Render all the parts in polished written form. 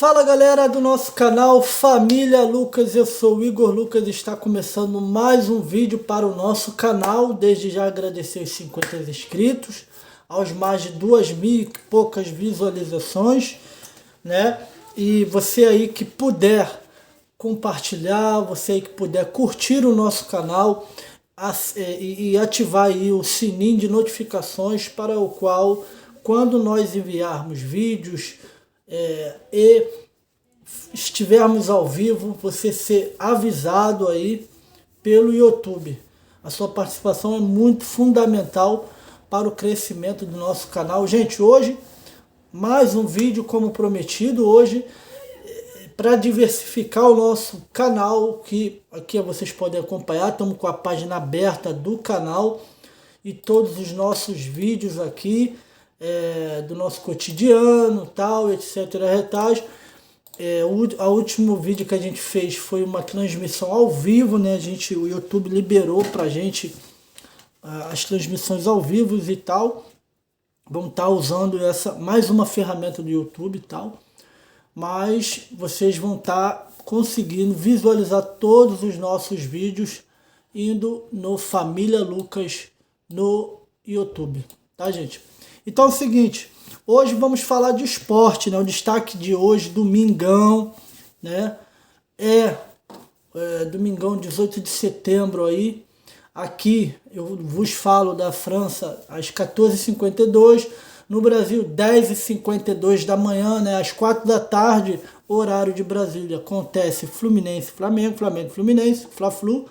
Fala galera do nosso canal Família Lucas, eu sou o Igor Lucas e está começando mais um vídeo para o nosso canal. Desde já agradecer os 50 inscritos, aos mais de 2.000 e poucas visualizações, né? E você aí que puder compartilhar, você aí que puder curtir o nosso canal e ativar aí o sininho de notificações para o qual, quando nós enviarmos vídeos e estivermos ao vivo, você ser avisado aí pelo YouTube. A sua participação é muito fundamental para o crescimento do nosso canal. Gente, hoje mais um vídeo como prometido, hoje para diversificar o nosso canal, que aqui vocês podem acompanhar, estamos com a página aberta do canal e todos os nossos vídeos aqui, do nosso cotidiano, tal, etc. O último vídeo que a gente fez foi uma transmissão ao vivo, né? O YouTube liberou pra gente as transmissões ao vivo e tal. Vamos estar usando mais uma ferramenta do YouTube e tal. Mas vocês vão estar conseguindo visualizar todos os nossos vídeos indo no Família Lucas no YouTube, tá, gente? Então é o seguinte, hoje vamos falar de esporte, né? O destaque de hoje, domingão, né? Domingão, 18 de setembro aí. Aqui eu vos falo da França às 14h52, no Brasil 10h52 da manhã, né? Às 4 da tarde, horário de Brasília, acontece Fluminense, Flamengo, Flamengo, Fluminense, Fla-Flu.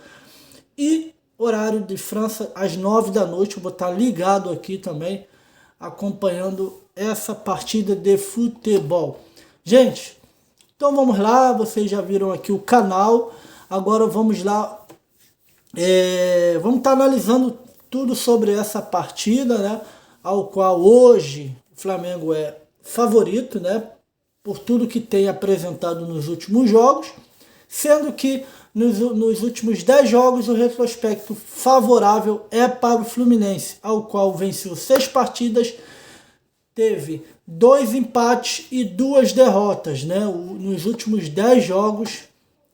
E horário de França às 9 da noite, eu vou estar ligado aqui também, acompanhando essa partida de futebol. Gente, então vamos lá, vocês já viram aqui o canal, agora vamos lá, vamos estar analisando tudo sobre essa partida, né, ao qual hoje o Flamengo é favorito, né, por tudo que tem apresentado nos últimos jogos, sendo que nos últimos 10 jogos o retrospecto favorável é para o Fluminense, ao qual venceu 6 partidas, teve 2 empates e 2 derrotas, né? Nos últimos 10 jogos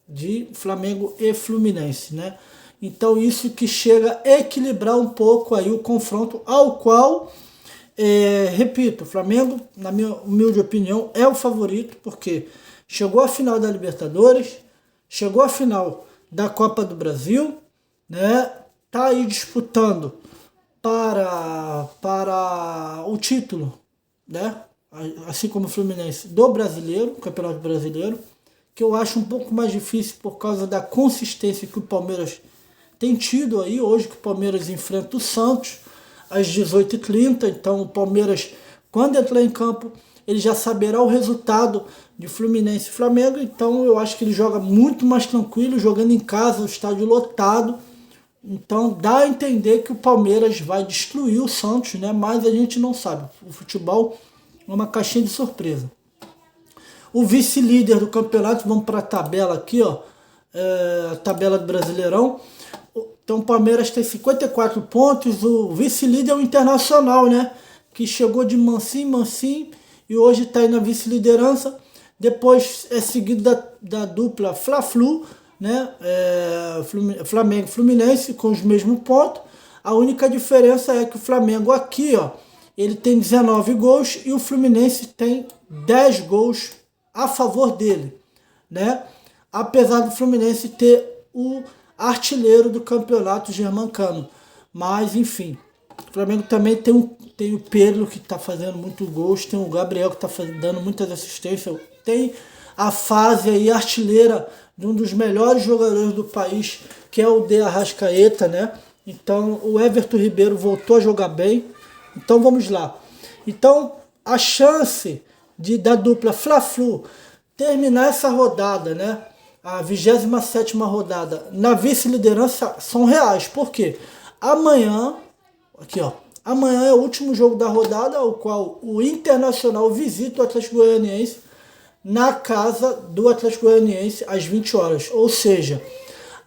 de Flamengo e Fluminense, né? Então isso que chega a equilibrar um pouco aí o confronto, ao qual, repito, o Flamengo, na minha humilde opinião, é o favorito, porque chegou à final da Libertadores, chegou à final da Copa do Brasil, né? Tá aí disputando para o título, né? Assim como o Fluminense, do brasileiro, Campeonato Brasileiro, que eu acho um pouco mais difícil por causa da consistência que o Palmeiras tem tido aí. Hoje que o Palmeiras enfrenta o Santos às 18h30, então o Palmeiras, quando entrar em campo, ele já saberá o resultado de Fluminense e Flamengo, então eu acho que ele joga muito mais tranquilo, jogando em casa, o estádio lotado. Então dá a entender que o Palmeiras vai destruir o Santos, né? Mas a gente não sabe. O futebol é uma caixinha de surpresa. O vice-líder do campeonato, vamos para a tabela aqui, ó, a tabela do Brasileirão. Então o Palmeiras tem 54 pontos, o vice-líder é o Internacional, né? Que chegou de mansinho e hoje está aí na vice-liderança. Depois é seguido da dupla Fla-Flu, né? Flamengo e Fluminense com os mesmos pontos. A única diferença é que o Flamengo aqui, ó, ele tem 19 gols e o Fluminense tem 10 gols a favor dele, né? Apesar do Fluminense ter o artilheiro do campeonato germancano. Mas enfim, o Flamengo também tem o Pedro, que está fazendo muitos gols, tem o Gabriel, que está dando muitas assistências, tem a fase aí artilheira de um dos melhores jogadores do país, que é o De Arrascaeta, né? Então o Everton Ribeiro voltou a jogar bem. Então vamos lá. Então a chance da dupla Fla-Flu terminar essa rodada, né? A 27ª rodada na vice-liderança são reais. Por quê? Amanhã, aqui ó, amanhã é o último jogo da rodada, ao qual o Internacional visita o Atlético Goianiense na casa do Atlético Goianiense às 20 horas. Ou seja,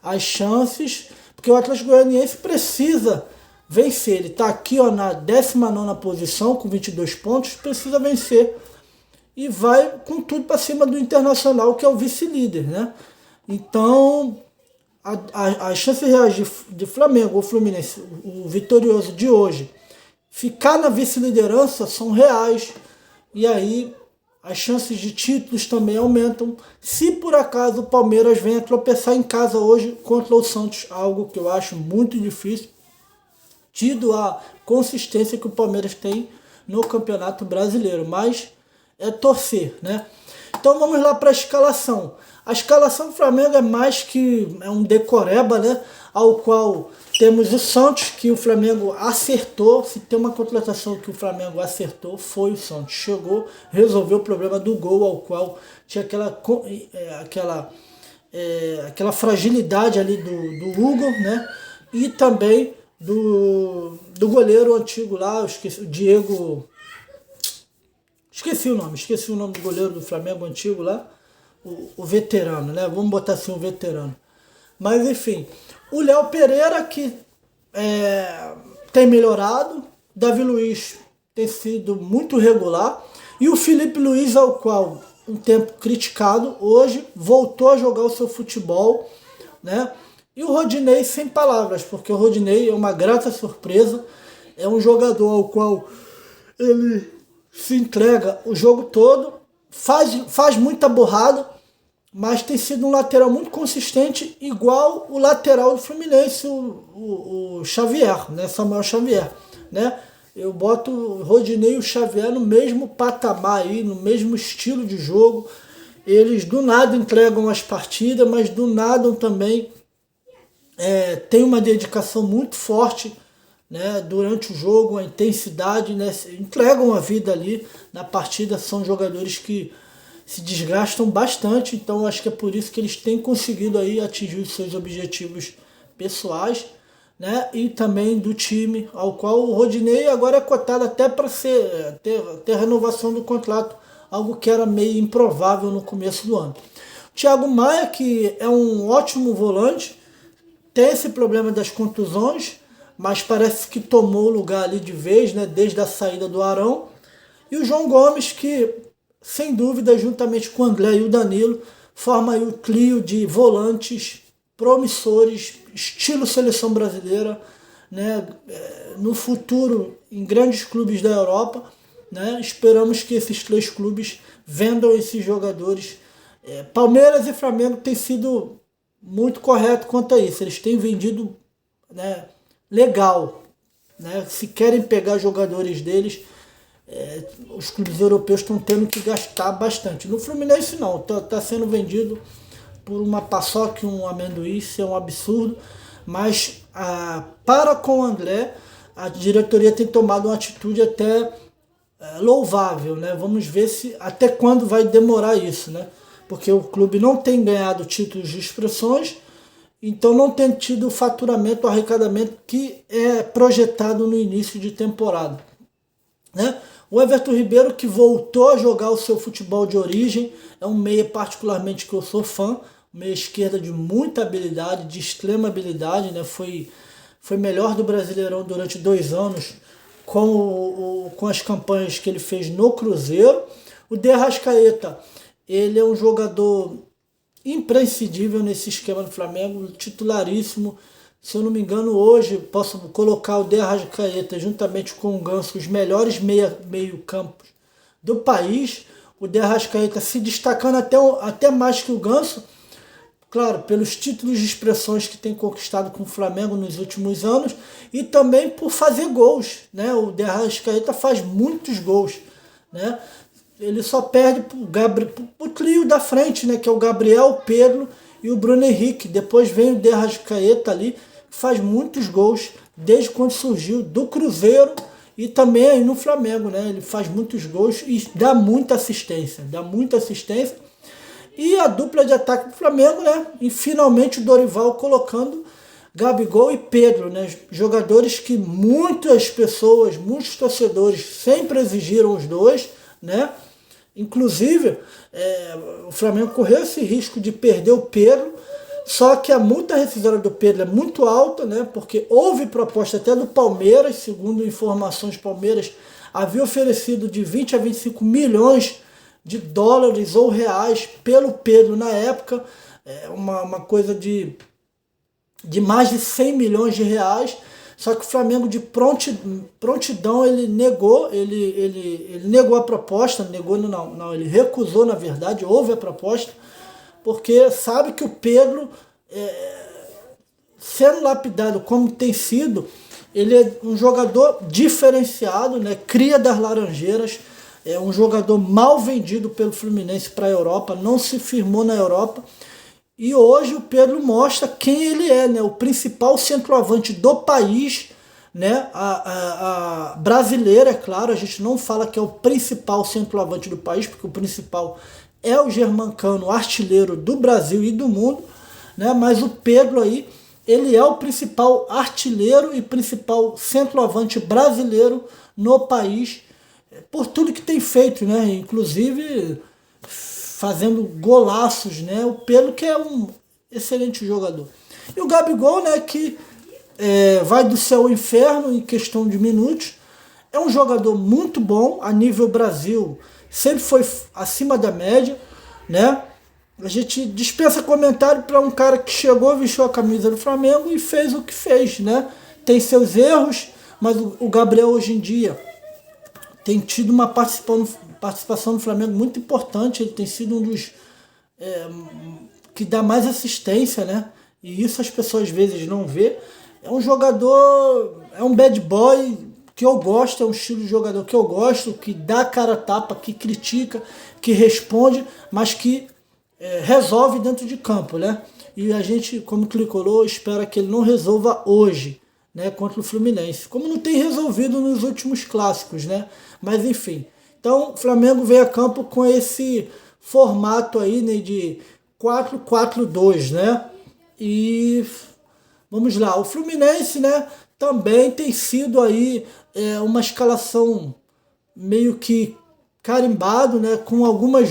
as chances, porque o Atlético Goianiense precisa vencer. Ele está aqui, ó, na 19ª posição com 22 pontos, precisa vencer. e vai com tudo para cima do Internacional, que é o vice-líder, né? Então, as chances reais de Flamengo ou Fluminense, o vitorioso de hoje, ficar na vice-liderança são reais. E aí as chances de títulos também aumentam. Se por acaso o Palmeiras venha tropeçar em casa hoje contra o Santos, algo que eu acho muito difícil, tido a consistência que o Palmeiras tem no Campeonato Brasileiro. Mas é torcer, né? Então vamos lá para a escalação. A escalação do Flamengo é mais que um decoreba, né? Ao qual temos o Santos, que o Flamengo acertou. Se tem uma contratação que o Flamengo acertou, foi o Santos. Chegou, resolveu o problema do gol, ao qual tinha aquela fragilidade ali do Hugo, né? E também do goleiro antigo lá, eu esqueci, o Diego... Esqueci o nome do goleiro do Flamengo antigo lá, o veterano, né? Vamos botar assim, o veterano. Mas enfim, o Léo Pereira que tem melhorado, Davi Luiz tem sido muito regular, e o Felipe Luiz, ao qual um tempo criticado, hoje voltou a jogar o seu futebol, né? E o Rodinei sem palavras, porque o Rodinei é uma grata surpresa, é um jogador ao qual ele se entrega o jogo todo, faz muita borrada, mas tem sido um lateral muito consistente, igual o lateral do Fluminense, o Xavier, né? Samuel Xavier, né? Eu boto o Rodinei e o Xavier no mesmo patamar aí, no mesmo estilo de jogo. Eles do nada entregam as partidas, mas do nada também tem uma dedicação muito forte, né, durante o jogo, a intensidade, né, entregam a vida ali na partida. São jogadores que se desgastam bastante, então acho que é por isso que eles têm conseguido aí atingir os seus objetivos pessoais, né, e também do time, ao qual o Rodinei agora é cotado até para ter renovação do contrato, algo que era meio improvável no começo do ano. O Thiago Maia, que é um ótimo volante, tem esse problema das contusões, mas parece que tomou o lugar ali de vez, né, desde a saída do Arão. E o João Gomes, que, sem dúvida, juntamente com o André e o Danilo, forma aí o trio de volantes promissores, estilo seleção brasileira, né, no futuro em grandes clubes da Europa, né. Esperamos que esses 3 clubes vendam esses jogadores. Palmeiras e Flamengo têm sido muito correto quanto a isso. Eles têm vendido, né, legal, né? Se querem pegar jogadores deles, os clubes europeus estão tendo que gastar bastante. No Fluminense não, tá sendo vendido por uma paçoca e um amendoim, isso é um absurdo, mas para com o André, a diretoria tem tomado uma atitude até louvável, né? Vamos ver até quando vai demorar isso, né? Porque o clube não tem ganhado títulos de expressões, então não tem tido o faturamento, o arrecadamento que é projetado no início de temporada, né? O Everton Ribeiro, que voltou a jogar o seu futebol de origem, é um meia particularmente que eu sou fã, meia esquerda de muita habilidade, de extrema habilidade, né? Foi melhor do Brasileirão durante 2 anos com as campanhas que ele fez no Cruzeiro. O De Arrascaeta, ele é um jogador imprescindível nesse esquema do Flamengo, titularíssimo. Se eu não me engano, hoje posso colocar o De Arrascaeta juntamente com o Ganso, os melhores meio-campos do país. O De Arrascaeta se destacando até mais que o Ganso, claro, pelos títulos de expressões que tem conquistado com o Flamengo nos últimos anos e também por fazer gols, né? O De Arrascaeta faz muitos gols, né? Ele só perde pro trio da frente, né? Que é o Gabriel, o Pedro e o Bruno Henrique. Depois vem o De Arrascaeta ali, que faz muitos gols desde quando surgiu do Cruzeiro e também aí no Flamengo, né? Ele faz muitos gols e dá muita assistência, E a dupla de ataque do Flamengo, né? E finalmente o Dorival colocando Gabigol e Pedro, né? Jogadores que muitas pessoas, muitos torcedores sempre exigiram os dois, né? Inclusive, o Flamengo correu esse risco de perder o Pedro, só que a multa rescisória do Pedro é muito alta, né? Porque houve proposta até do Palmeiras, segundo informações, Palmeiras havia oferecido de 20 a 25 milhões de dólares ou reais pelo Pedro na época, uma coisa de mais de 100 milhões de reais. Só que o Flamengo de prontidão ele negou, ele negou a proposta, não, ele recusou na verdade, houve a proposta, porque sabe que o Pedro, sendo lapidado como tem sido, ele é um jogador diferenciado, né? Cria das Laranjeiras, é um jogador mal vendido pelo Fluminense para a Europa, não se firmou na Europa. E hoje o Pedro mostra quem ele é, né? O principal centroavante do país, né? A brasileira, é claro, a gente não fala que é o principal centroavante do país, porque o principal é o Germancano, artilheiro do Brasil e do mundo, né? Mas o Pedro aí, ele é o principal artilheiro e principal centroavante brasileiro no país, por tudo que tem feito, né? Inclusive fazendo golaços, né? O Pedro que é um excelente jogador. E o Gabigol, né, que vai do céu ao inferno em questão de minutos, é um jogador muito bom, a nível Brasil, sempre foi acima da média, né? A gente dispensa comentário para um cara que chegou, vestiu a camisa do Flamengo e fez o que fez, né? Tem seus erros, mas o Gabriel hoje em dia tem tido uma participação no Flamengo muito importante. Ele tem sido um dos que dá mais assistência, né? E isso as pessoas às vezes não vê. É um jogador, é um bad boy que eu gosto, é um estilo de jogador que eu gosto, que dá cara a tapa, que critica, que responde, mas que resolve dentro de campo, né? E a gente, como tricolor, espera que ele não resolva hoje, né, contra o Fluminense, como não tem resolvido nos últimos clássicos, né? Mas enfim. Então, o Flamengo veio a campo com esse formato aí, né, de 4-4-2, né? E vamos lá, o Fluminense, né, também tem sido aí uma escalação meio que carimbado, né, com algumas